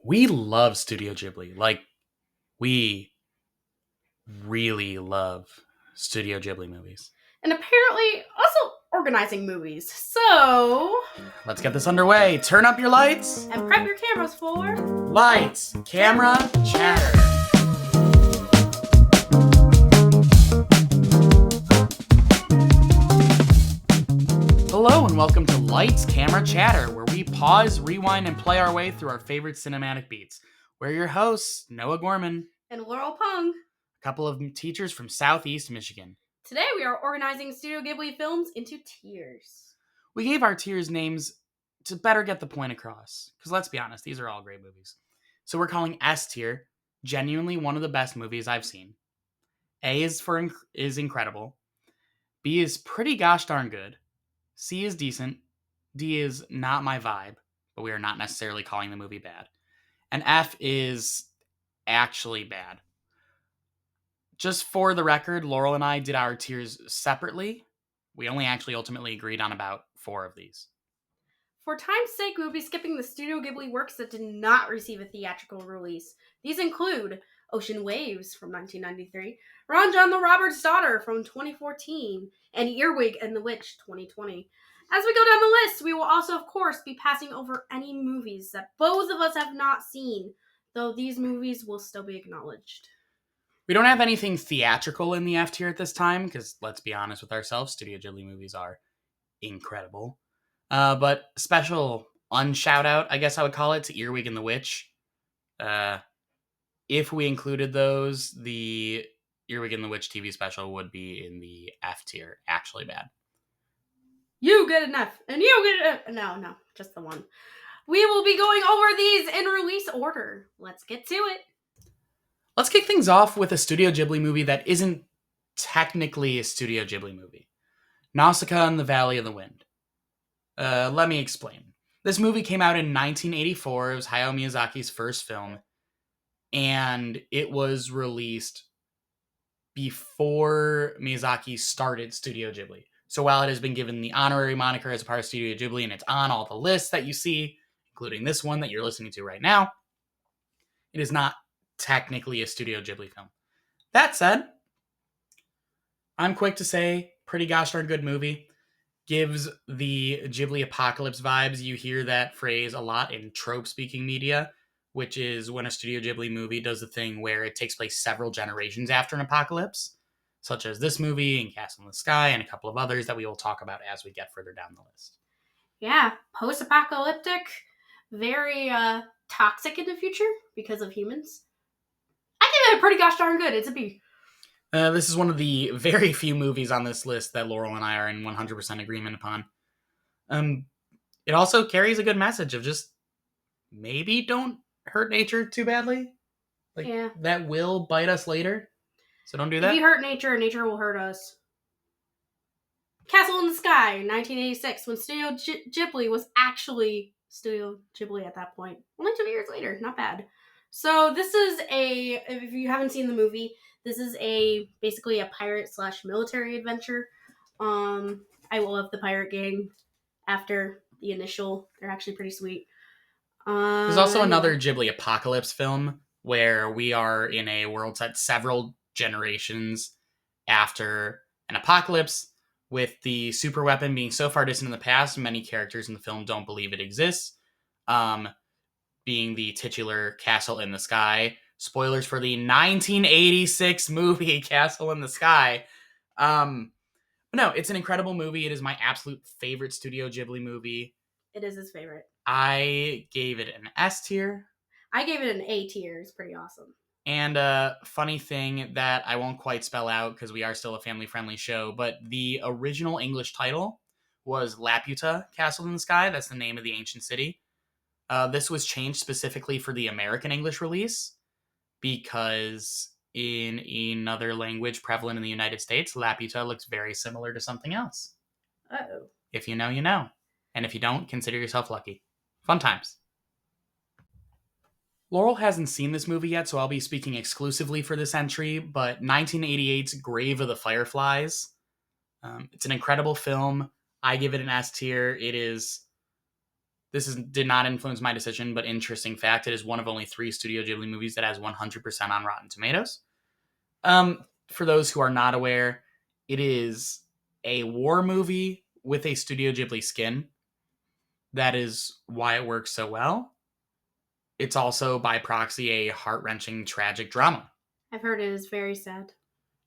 We love Studio Ghibli. We really love Studio Ghibli movies. And apparently also organizing movies. So, Let's get this underway. Turn up your lights. and prep your cameras for Lights, camera, chatter. Hello and welcome to Lights, Camera, Chatter, where we pause, rewind, and play our way through our favorite cinematic beats. We're your hosts, Noah Gorman, and Laurel Pung. a couple of teachers from Southeast Michigan. Today we are organizing Studio Ghibli films into tiers. We gave our tiers names to better get the point across, because let's be honest, these are all great movies. So we're calling S tier genuinely one of the best movies I've seen. A is incredible. B is pretty gosh darn good. C is decent. D is not my vibe, but we are not necessarily calling the movie bad. And F is actually bad. Just for the record, Laurel and I did our tiers separately. We only actually ultimately agreed on about 4 of these. For time's sake, we will be skipping the Studio Ghibli works that did not receive a theatrical release. These include Ocean Waves from 1993, Ranjan the Robber's Daughter from 2014, and Earwig and the Witch 2020. As we go down the list, we will also, of course, be passing over any movies that both of us have not seen, though these movies will still be acknowledged. We don't have anything theatrical in the F tier at this time, because let's be honest with ourselves, Studio Ghibli movies are incredible. But special unshout out, I guess I would call it, to Earwig and the Witch. If we included those, the Earwig and the Witch TV special would be in the F tier. Actually bad. You get an F, and you get an... No, just the one. We will be going over these in release order. Let's get to it. Let's kick things off with a Studio Ghibli movie that isn't technically a Studio Ghibli movie. Nausicaä and the Valley of the Wind. Let me explain. This movie came out in 1984. It was Hayao Miyazaki's first film. And it was released before Miyazaki started Studio Ghibli. So while it has been given the honorary moniker as a part of Studio Ghibli and it's on all the lists that you see, including this one that you're listening to right now, it is not technically a Studio Ghibli film. That said, I'm quick to say, pretty gosh darn good movie. Gives the Ghibli apocalypse vibes. You hear that phrase a lot in trope-speaking media, which is when a Studio Ghibli movie does the thing where it takes place several generations after an apocalypse, such as this movie and Castle in the Sky and a couple of others that we will talk about as we get further down the list. Yeah, post-apocalyptic, very toxic in the future because of humans. I think they're pretty gosh darn good. It's a B. This is one of the very few movies on this list that Laurel and I are in 100% agreement upon. It also carries a good message of just maybe don't hurt nature too badly. That will bite us later. So don't do that. If you hurt nature, nature will hurt us. Castle in the Sky, 1986, when Studio Ghibli was actually Studio Ghibli at that point. Only 2 years later, not bad. So this is if you haven't seen the movie, this is basically a pirate/military adventure. I love the pirate gang after the initial. They're actually pretty sweet. There's also another Ghibli apocalypse film where we are in a world set several generations after an apocalypse, with the super weapon being so far distant in the past, many characters in the film don't believe it exists. Being the titular Castle in the Sky. Spoilers for the 1986 movie Castle in the Sky. But no, it's an incredible movie. It is my absolute favorite Studio Ghibli movie. It is his favorite. I gave it an S tier. I gave it an A tier. It's pretty awesome. And a funny thing that I won't quite spell out because we are still a family-friendly show, but the original English title was Laputa Castle in the Sky. That's the name of the ancient city. This was changed specifically for the American English release because in another language prevalent in the United States, Laputa looks very similar to something else. Uh-oh. If you know, you know. And if you don't, consider yourself lucky. Fun times. Laurel hasn't seen this movie yet, so I'll be speaking exclusively for this entry, but 1988's Grave of the Fireflies. It's an incredible film. I give it an S tier. It is did not influence my decision, but interesting fact, it is one of only 3 Studio Ghibli movies that has 100% on Rotten Tomatoes. For those who are not aware, it is a war movie with a Studio Ghibli skin. That is why it works so well. It's also, by proxy, a heart-wrenching, tragic drama. I've heard it is very sad.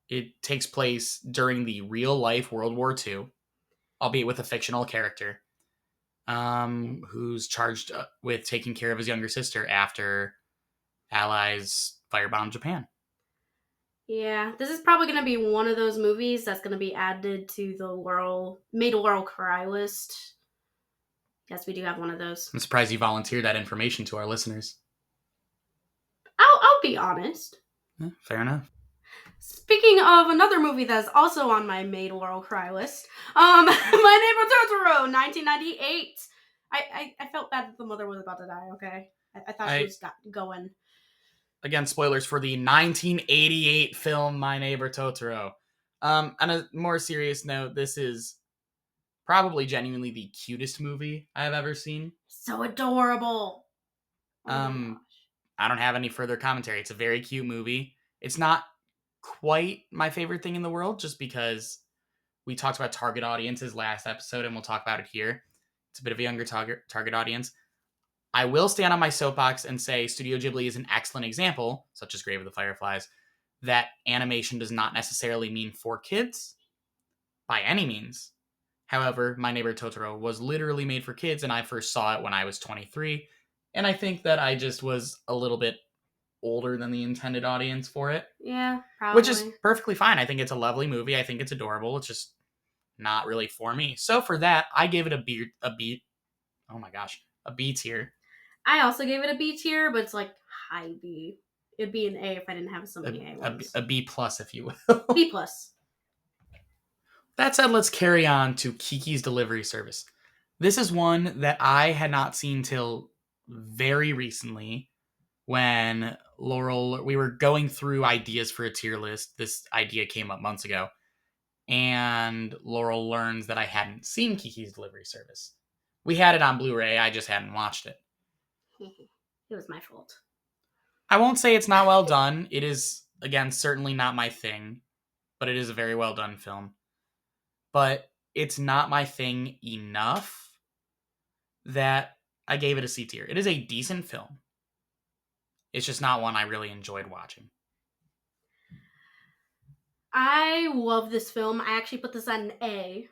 It takes place during the real-life World War II, albeit with a fictional character, who's charged with taking care of his younger sister after Allies firebombed Japan. Yeah, this is probably going to be one of those movies that's going to be added to the Laurel cry list. Yes, we do have one of those. I'm surprised you volunteered that information to our listeners. I'll be honest. Yeah, fair enough. Speaking of another movie that's also on my Made Laurel cry list, My Neighbor Totoro, 1998. I felt bad that the mother was about to die, okay? I thought she was going. Again, spoilers for the 1988 film My Neighbor Totoro. On a more serious note, this is probably genuinely the cutest movie I have ever seen. So adorable. I don't have any further commentary. It's a very cute movie. It's not quite my favorite thing in the world, just because we talked about target audiences last episode, and we'll talk about it here. It's a bit of a younger target audience. I will stand on my soapbox and say Studio Ghibli is an excellent example, such as Grave of the Fireflies, that animation does not necessarily mean for kids, by any means. However, My Neighbor Totoro was literally made for kids, and I first saw it when I was 23, and I think that I just was a little bit older than the intended audience for it. Yeah, probably. Which is perfectly fine. I think it's a lovely movie. I think it's adorable. It's just not really for me. So for that, I gave it a B tier. I also gave it a B tier, but it's like high B. It'd be an A if I didn't have so many A ones. A B plus, if you will. B plus. That said, let's carry on to Kiki's Delivery Service. This is one that I had not seen till very recently, when Laurel, we were going through ideas for a tier list. This idea came up months ago, and Laurel learns that I hadn't seen Kiki's Delivery Service. We had it on Blu-ray, I just hadn't watched it. It was my fault. I won't say it's not well done. It is, again, certainly not my thing, but it is a very well done film. But it's not my thing enough that I gave it a C tier. It is a decent film. It's just not one I really enjoyed watching. I love this film. I actually put this on an A.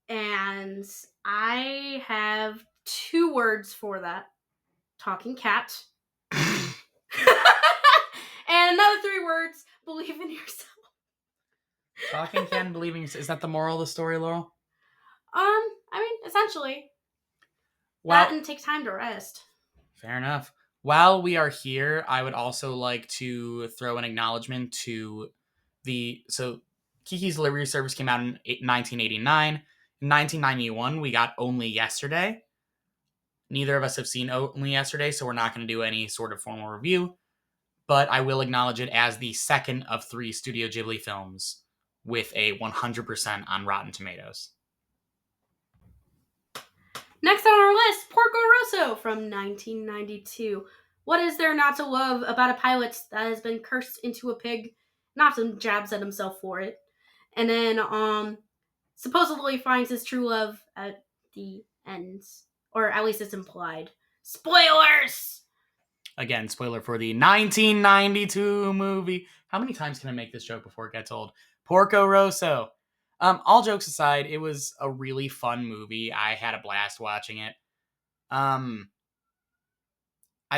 And I have 2 words for that. Talking cat. And another 3 words. Believe in yourself. Talking cat and believing yourself. Is that the moral of the story, Laurel? I mean, essentially. Well, that and take time to rest. Fair enough. While we are here, I would also like to throw an acknowledgement to Kiki's Delivery Service came out in 1989. In 1991, we got Only Yesterday. Neither of us have seen Only Yesterday, so we're not going to do any sort of formal review. But I will acknowledge it as the second of 3 Studio Ghibli films with a 100% on Rotten Tomatoes. Next on our list, Porco Rosso from 1992. What is there not to love about a pilot that has been cursed into a pig? Not some jabs at himself for it. And then, supposedly finds his true love at the end. Or at least it's implied. Spoilers! Again, spoiler for the 1992 movie. How many times can I make this joke before it gets old? Porco Rosso. All jokes aside, it was a really fun movie. I had a blast watching it. I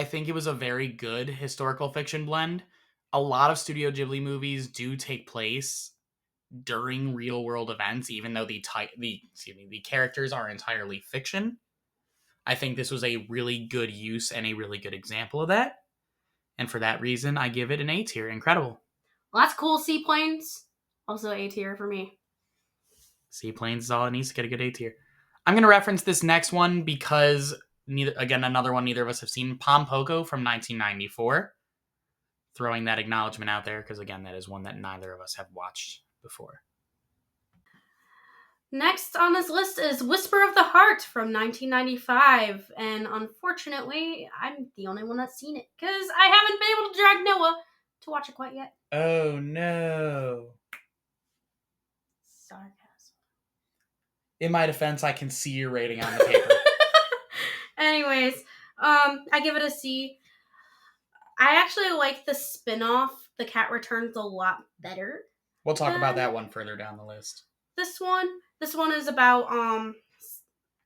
think it was a very good historical fiction blend. A lot of Studio Ghibli movies do take place during real world events, even though the characters are entirely fiction. I think this was a really good use and a really good example of that. And for that reason, I give it an A tier. Incredible. Lots of cool seaplanes. Also A tier for me. Seaplanes is all it needs to get a good A tier. I'm going to reference this next one because, another one neither of us have seen, Poko from 1994. Throwing that acknowledgement out there because, again, that is one that neither of us have watched before. Next on this list is Whisper of the Heart from 1995. And unfortunately, I'm the only one that's seen it because I haven't been able to drag Noah to watch it quite yet. Oh, no. Sarcasm. In my defense, I can see your rating on the paper. Anyways, I give it a C. I actually like the spin-off, The Cat Returns, a lot better. We'll talk about that one further down the list. This one is about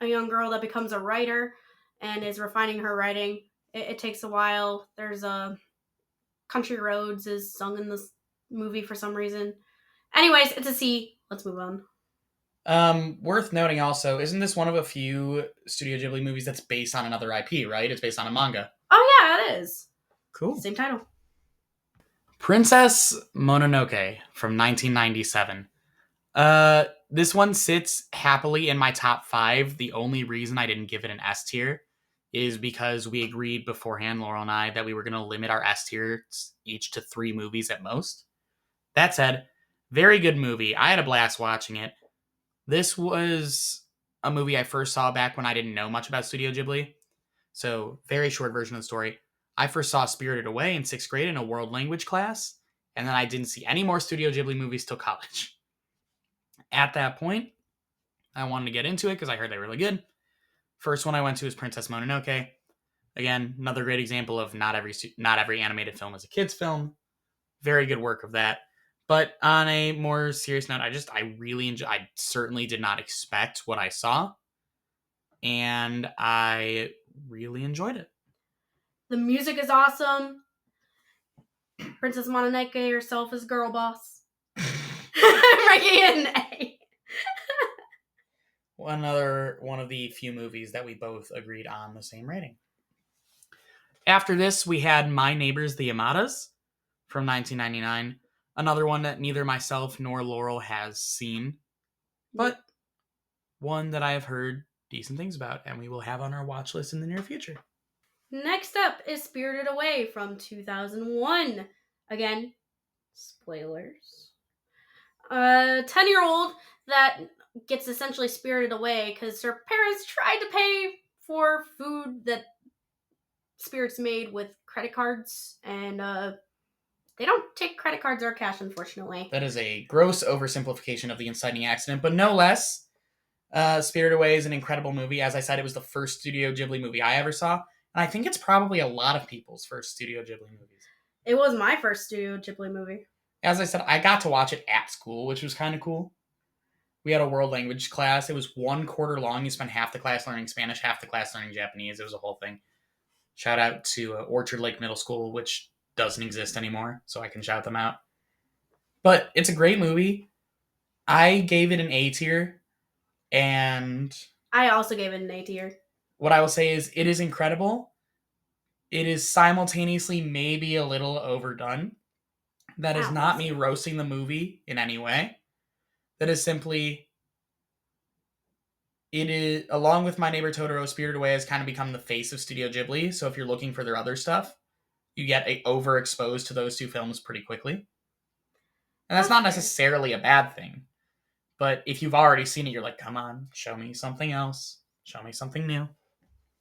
a young girl that becomes a writer and is refining her writing. It takes a while. There's a Country Roads is sung in this movie for some reason. Anyways, it's a C. Let's move on. Worth noting also, isn't this one of a few Studio Ghibli movies that's based on another IP, right? It's based on a manga. Oh yeah, it is. Cool. Same title. Princess Mononoke from 1997. This one sits happily in my top 5. The only reason I didn't give it an S tier is because we agreed beforehand, Laurel and I, that we were going to limit our S tiers each to 3 movies at most. That said, very good movie. I had a blast watching it. This was a movie I first saw back when I didn't know much about Studio Ghibli. So, very short version of the story. I first saw Spirited Away in 6th grade in a world language class, and then I didn't see any more Studio Ghibli movies till college. At that point, I wanted to get into it because I heard they were really good. First one I went to was Princess Mononoke. Again, another great example of not every animated film is a kid's film. Very good work of that. But on a more serious note, I really enjoyed. I certainly did not expect what I saw, and I really enjoyed it. The music is awesome. Princess Mononoke herself is girl boss. Ranking an A. Another one of the few movies that we both agreed on the same rating. After this, we had My Neighbors the Yamadas from 1999. Another one that neither myself nor Laurel has seen, but one that I have heard decent things about and we will have on our watch list in the near future. Next up is Spirited Away from 2001. Again, spoilers. A 10-year-old that gets essentially spirited away because her parents tried to pay for food that spirits made with credit cards, and they don't take credit cards or cash, unfortunately. That is a gross oversimplification of the inciting accident, but no less. Spirited Away is an incredible movie. As I said, it was the first Studio Ghibli movie I ever saw, and I think it's probably a lot of people's first Studio Ghibli movies. It was my first Studio Ghibli movie. As I said, I got to watch it at school, which was kind of cool. We had a world language class. It was 1 quarter long. You spent half the class learning Spanish, half the class learning Japanese. It was a whole thing. Shout out to Orchard Lake Middle School, which doesn't exist anymore, so I can shout them out. But it's a great movie. I gave it an A tier, and I also gave it an A tier. What I will say is it is incredible. It is simultaneously maybe a little overdone. That is not me roasting the movie in any way. That is simply, it is, along with My Neighbor Totoro, Spirited Away has kind of become the face of Studio Ghibli. So if you're looking for their other stuff, you get overexposed to those 2 films pretty quickly. And that's not necessarily a bad thing. But if you've already seen it, you're like, come on, show me something else. Show me something new.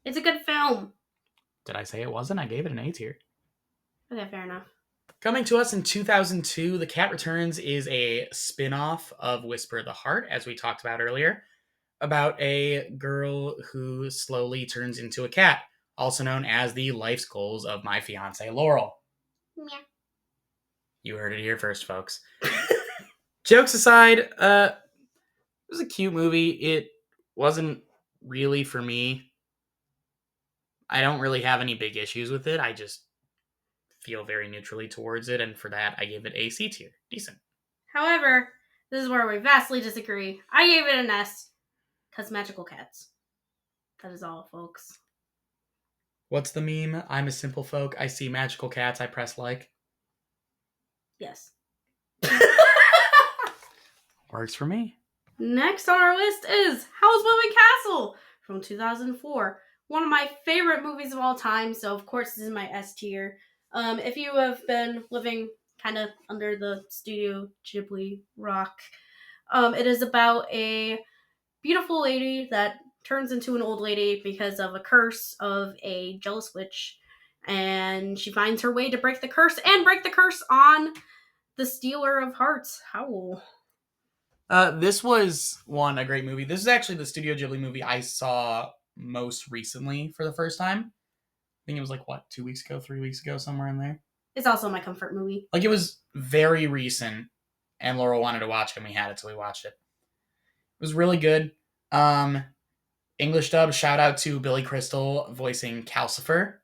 It's a good film. Did I say it wasn't? I gave it an A tier. Okay, fair enough. Coming to us in 2002, The Cat Returns is a spin-off of Whisper of the Heart, as we talked about earlier, about a girl who slowly turns into a cat, also known as the life's goals of my fiance, Laurel. Yeah. You heard it here first, folks. Jokes aside, it was a cute movie. It wasn't really for me. I don't really have any big issues with it. I just feel very neutrally towards it, and for that, I gave it a C tier. Decent. However, this is where we vastly disagree. I gave it an S, because magical cats. That is all, folks. What's the meme? I'm a simple folk. I see magical cats. I press like. Yes. Works for me. Next on our list is Howl's Moving Castle from 2004. One of my favorite movies of all time, so of course this is my S tier. If you have been living kind of under the Studio Ghibli rock, it is about a beautiful lady that turns into an old lady because of a curse of a jealous witch. And she finds her way to break the curse on the Stealer of Hearts, Howl. This was a great movie. This is actually the Studio Ghibli movie I saw most recently for the first time. I think it was 2 weeks ago, 3 weeks ago, somewhere in there. It's also my comfort movie. It was very recent, and Laurel wanted to watch it, and we had it, so we watched it. It was really good. English dub, shout out to Billy Crystal voicing Calcifer,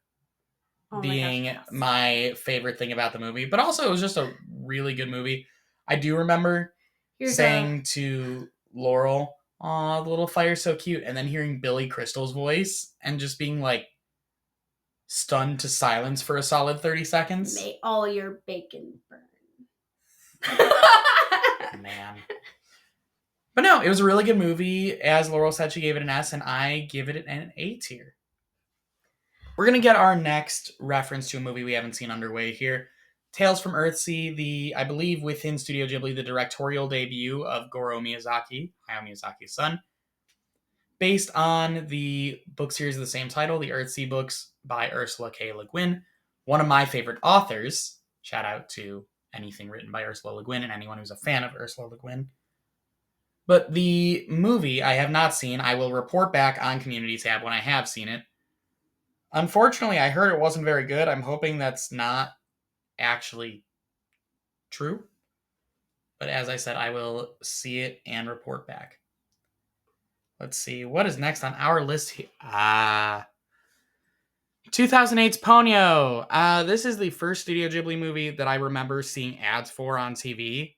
being my favorite thing about the movie. But also, it was just a really good movie. I do remember saying to Laurel, "Aw, the little fire's so cute," and then hearing Billy Crystal's voice and just being stunned to silence for a solid 30 seconds. May all your bacon burn. Man. But no, it was a really good movie. As Laurel said, she gave it an S, and I give it an A tier. We're going to get our next reference to a movie we haven't seen underway here. Tales from Earthsea, I believe within Studio Ghibli, the directorial debut of Goro Miyazaki, Hayao Miyazaki's son, based on the book series of the same title, the Earthsea books by Ursula K. Le Guin, one of my favorite authors. Shout out to anything written by Ursula Le Guin and anyone who's a fan of Ursula Le Guin. But the movie I have not seen. I will report back on Community Tab when I have seen it. Unfortunately, I heard it wasn't very good. I'm hoping that's not actually true. But as I said, I will see it and report back. Let's see. What is next on our list here? 2008's Ponyo. This is the first Studio Ghibli movie that I remember seeing ads for on TV.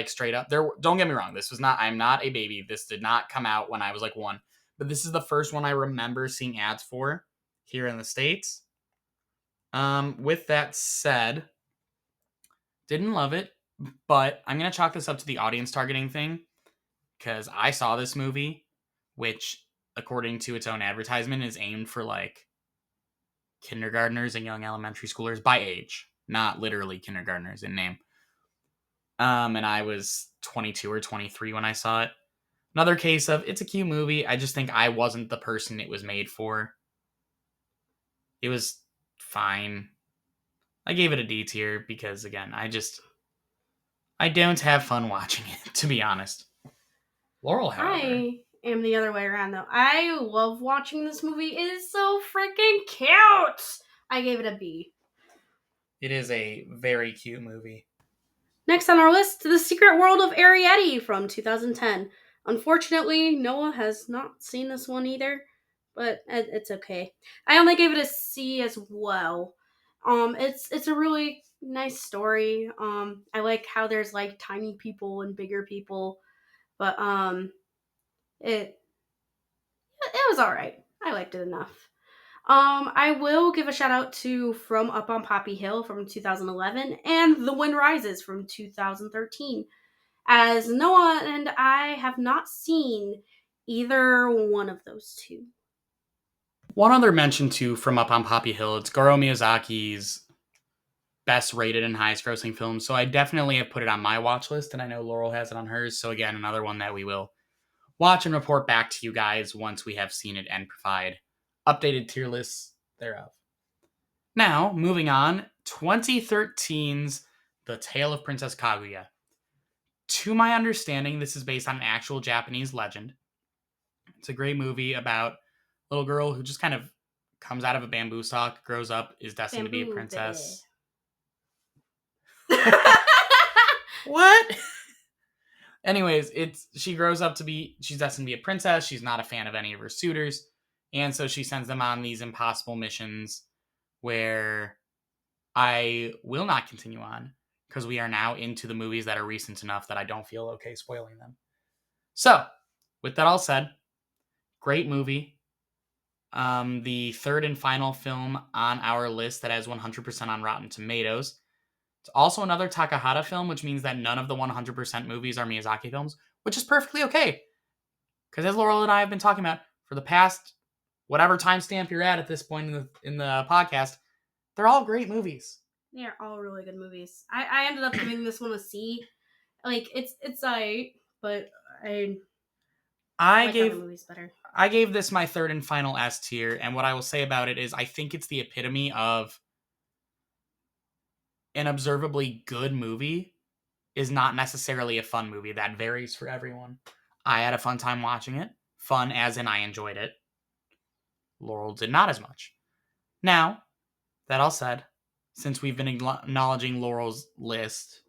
Straight up. Don't get me wrong. I'm not a baby. This did not come out when I was 1. But this is the first one I remember seeing ads for here in the States. With that said, didn't love it. But I'm going to chalk this up to the audience targeting thing. Because I saw this movie, which, according to its own advertisement, is aimed for kindergartners and young elementary schoolers by age, not literally kindergartners in name. And I was 22 or 23 when I saw it. Another case of, it's a cute movie. I just think I wasn't the person it was made for. It was fine. I gave it a D tier because, again, I don't have fun watching it, to be honest. Laurel, however. I am the other way around, though. I love watching this movie. It is so freaking cute! I gave it a B. It is a very cute movie. Next on our list, The Secret World of Arrietty from 2010. Unfortunately, Noah has not seen this one either, but it's okay. I only gave it a C as well. It's a really nice story. I like how there's tiny people and bigger people, but it was all right. I liked it enough. I will give a shout out to From Up on Poppy Hill from 2011 and The Wind Rises from 2013, as Noah and I have not seen either one of those two. One other mention to From Up on Poppy Hill, it's Goro Miyazaki's best rated and highest grossing film, so I definitely have put it on my watch list, and I know Laurel has it on hers, so again, another one that we will watch and report back to you guys once we have seen it and provide updated tier lists thereof. Now, moving on, 2013's The Tale of Princess Kaguya. To my understanding, this is based on an actual Japanese legend. It's a great movie about a little girl who just kind of comes out of a bamboo stalk, grows up, is destined to be a princess. What? Anyways, she grows up she's destined to be a princess. She's not a fan of any of her suitors. And so she sends them on these impossible missions where I will not continue on because we are now into the movies that are recent enough that I don't feel okay spoiling them. So, with that all said, great movie. The third and final film on our list that has 100% on Rotten Tomatoes. It's also another Takahata film, which means that none of the 100% movies are Miyazaki films, which is perfectly okay. Because as Laurel and I have been talking about for the past whatever timestamp you're at this point in the podcast, they're all great movies. They're all really good movies. I ended up giving this one a C. It's alright, but I like gave other movies better. I gave this my third and final S tier, and what I will say about it is I think it's the epitome of an observably good movie is not necessarily a fun movie. That varies for everyone. I had a fun time watching it. Fun as in I enjoyed it. Laurel did not as much. Now, that all said, since we've been acknowledging Laurel's list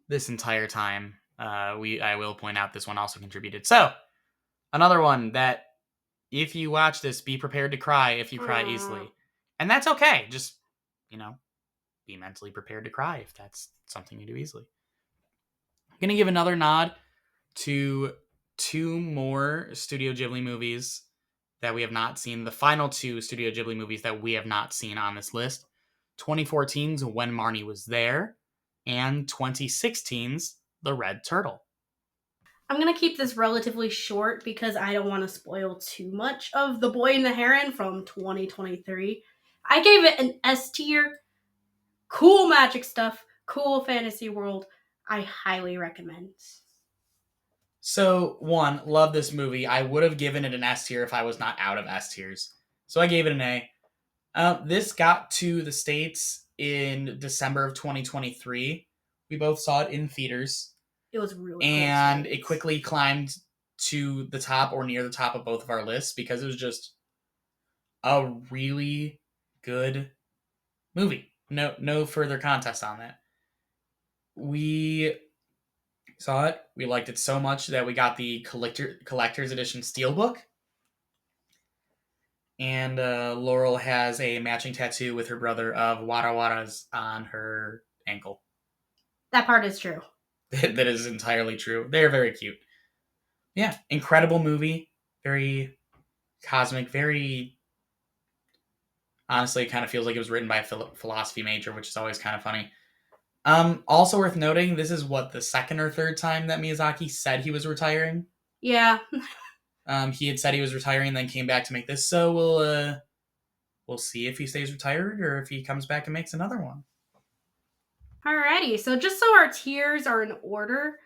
this entire time, I will point out this one also contributed. So, another one that if you watch this, be prepared to cry if you cry easily. And that's okay. Just, be mentally prepared to cry if that's something you do easily. I'm going to give another nod to 2 more Studio Ghibli movies that we have not seen. The final 2 Studio Ghibli movies that we have not seen on this list. 2014's When Marnie Was There and 2016's The Red Turtle. I'm going to keep this relatively short because I don't want to spoil too much of The Boy and the Heron from 2023. I gave it an S tier. Cool magic stuff, cool fantasy world. I highly recommend. So, 1, love this movie. I would have given it an S tier if I was not out of S tiers. So I gave it an A. This got to the States in December of 2023. We both saw it in theaters. It was really and cool. It quickly climbed to the top or near the top of both of our lists because it was just a really good movie. No further contest on that. We saw it. We liked it so much that we got the collector's edition steelbook. And Laurel has a matching tattoo with her brother of Wara Waras on her ankle. That part is true. That is entirely true. They're very cute. Yeah, incredible movie. Very cosmic. Very... Honestly, it kind of feels like it was written by a philosophy major, which is always kind of funny. Also worth noting, this is the second or third time that Miyazaki said he was retiring. Yeah. He had said he was retiring and then came back to make this, so we'll see if he stays retired or if he comes back and makes another one. Alrighty, so just so our tiers are in order,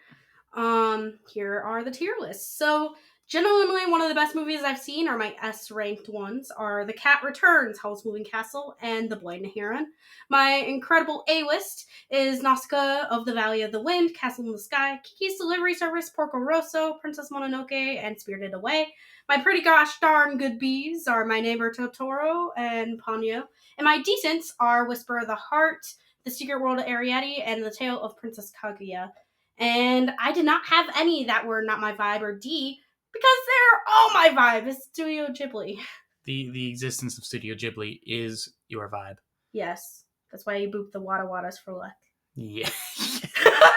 here are the tier lists. So, genuinely, one of the best movies I've seen, or my S-ranked ones, are The Cat Returns, Howl's Moving Castle, and The Boy and the Heron. My incredible A-list is Nausicaä of the Valley of the Wind, Castle in the Sky, Kiki's Delivery Service, Porco Rosso, Princess Mononoke, and Spirited Away. My pretty gosh darn good B's are My Neighbor Totoro and Ponyo. And my decents are Whisper of the Heart, The Secret World of Arrietty, and The Tale of Princess Kaguya. And I did not have any that were not my vibe or D, because they're all my vibe. It's Studio Ghibli. The existence of Studio Ghibli is your vibe. Yes. That's why you boop the Wada Wadas for luck. Yeah.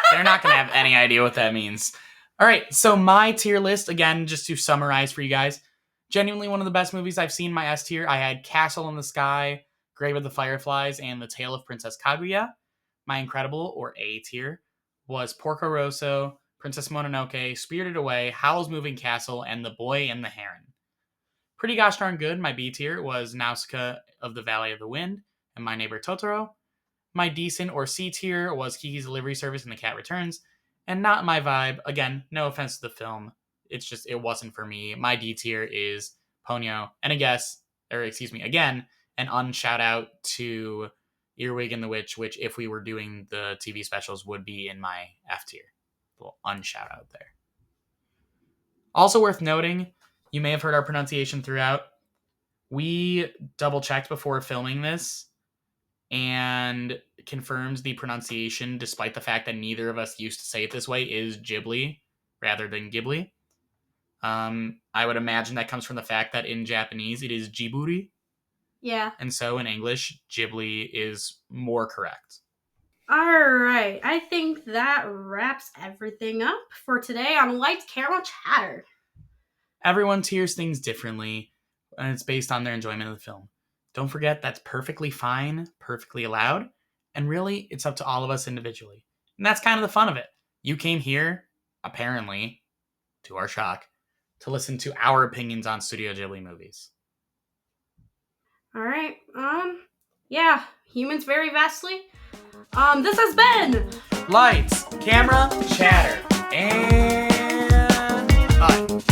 They're not going to have any idea what that means. All right, so my tier list, again, just to summarize for you guys, genuinely one of the best movies I've seen in my S tier. I had Castle in the Sky, Grave of the Fireflies, and The Tale of Princess Kaguya. My incredible, or A tier, was Porco Rosso, Princess Mononoke, Spirited Away, Howl's Moving Castle, and The Boy and the Heron. Pretty gosh darn good. My B tier was Nausicaä of the Valley of the Wind and My Neighbor Totoro. My decent, or C tier, was Kiki's Delivery Service and The Cat Returns. And not my vibe. Again, no offense to the film. It's just, it wasn't for me. My D tier is Ponyo. And again, an unshout out to Earwig and the Witch, which if we were doing the TV specials would be in my F tier. A little unshout out there. Also worth noting, you may have heard our pronunciation throughout. We double checked before filming this and confirms the pronunciation, despite the fact that neither of us used to say it this way, is Ghibli rather than Ghibli. I would imagine that comes from the fact that in Japanese it is Jiburi. Yeah. And so in English, Ghibli is more correct. Alright, I think that wraps everything up for today on Lights, Camera, Chatter. Everyone tiers things differently, and it's based on their enjoyment of the film. Don't forget, that's perfectly fine, perfectly allowed, and really, it's up to all of us individually. And that's kind of the fun of it. You came here, apparently, to our shock, to listen to our opinions on Studio Ghibli movies. Alright, yeah, humans vary vastly. This has been Lights, Camera, Chatter, and... Bye.